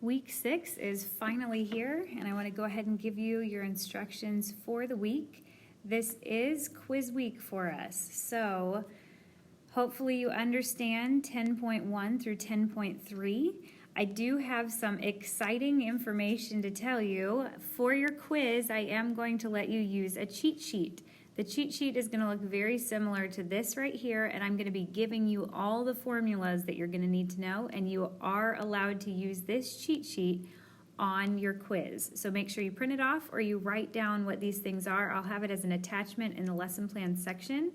Week 6 is finally here, and I want to go ahead and give you your instructions for the week. This is quiz week for us, so hopefully you understand 10.1 through 10.3. I do have some exciting information to tell you. For your quiz, I am going to let you use a cheat sheet. The cheat sheet is going to look very similar to this right here, and I'm going to be giving you all the formulas that you're going to need to know, and you are allowed to use this cheat sheet on your quiz. So make sure you print it off or you write down what these things are. I'll have it as an attachment in the lesson plan section.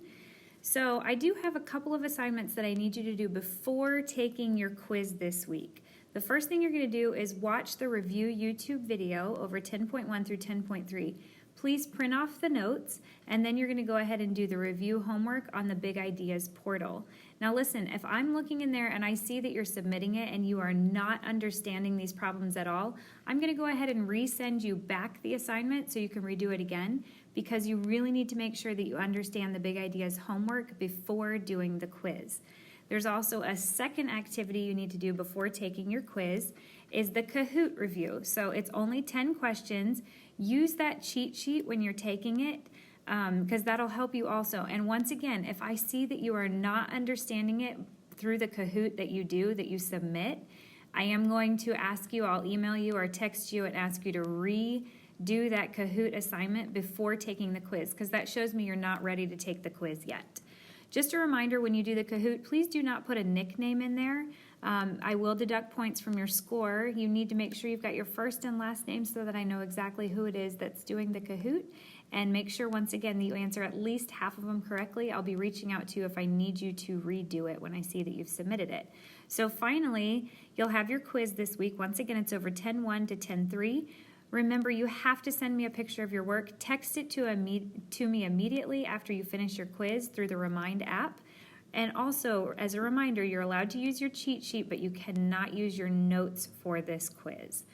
So I do have a couple of assignments that I need you to do before taking your quiz this week. The first thing you're going to do is watch the review YouTube video over 10.1 through 10.3. Please print off the notes, and then you're going to go ahead and do the review homework on the Big Ideas portal. Now listen, if I'm looking in there and I see that you're submitting it and you are not understanding these problems at all, I'm going to go ahead and resend you back the assignment so you can redo it again, because you really need to make sure that you understand the Big Ideas homework before doing the quiz. There's also a second activity you need to do before taking your quiz, is the Kahoot review. So it's only 10 questions. Use that cheat sheet when you're taking it, because that'll help you also. And once again, if I see that you are not understanding it through the Kahoot that you submit, I am going to ask you, I'll email you or text you and ask you to redo that Kahoot assignment before taking the quiz, because that shows me you're not ready to take the quiz yet. Just a reminder, when you do the Kahoot, please do not put a nickname in there. I will deduct points from your score. You need to make sure you've got your first and last name so that I know exactly who it is that's doing the Kahoot. And make sure, once again, that you answer at least half of them correctly. I'll be reaching out to you if I need you to redo it when I see that you've submitted it. So finally, you'll have your quiz this week. Once again, it's over 10.1 to 10.3. Remember, you have to send me a picture of your work. Text it to me immediately after you finish your quiz through the Remind app. And also, as a reminder, you're allowed to use your cheat sheet, but you cannot use your notes for this quiz.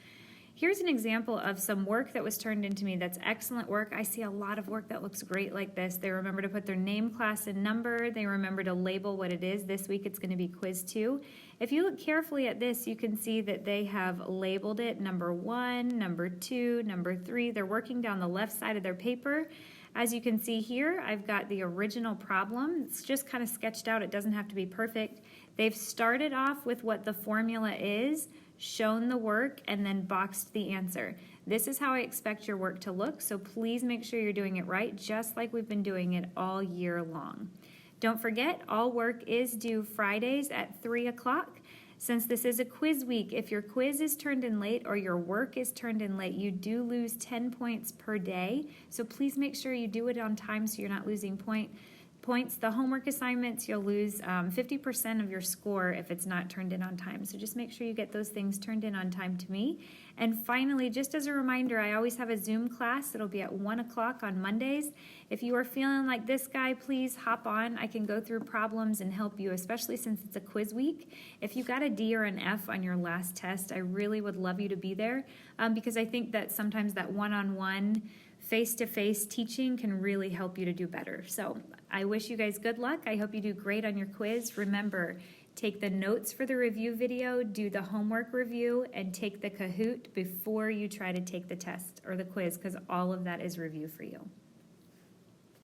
Here's an example of some work that was turned into me that's excellent work. I see a lot of work that looks great like this. They remember to put their name, class, and number. They remember to label what it is. This week it's going to be quiz 2. If you look carefully at this, you can see that they have labeled it number 1, number 2, number 3. They're working down the left side of their paper. As you can see here, I've got the original problem. It's just kind of sketched out. It doesn't have to be perfect. They've started off with what the formula is, shown the work, and then boxed the answer. This is how I expect your work to look, so please make sure you're doing it right, just like we've been doing it all year long. Don't forget, all work is due Fridays at 3 o'clock. Since this is a quiz week, if your quiz is turned in late or your work is turned in late, you do lose 10 points per day. So please make sure you do it on time so you're not losing points. The homework assignments, you'll lose 50% of your score if it's not turned in on time. So just make sure you get those things turned in on time to me. And finally, just as a reminder, I always have a Zoom class. It'll be at 1 o'clock on Mondays. If you are feeling like this guy, please hop on. I can go through problems and help you, especially since it's a quiz week. If you got a D or an F on your last test, I really would love you to be there, because I think that sometimes that one-on-one face-to-face teaching can really help you to do better. So I wish you guys good luck. I hope you do great on your quiz. Remember, take the notes for the review video, do the homework review, and take the Kahoot before you try to take the test or the quiz, because all of that is review for you.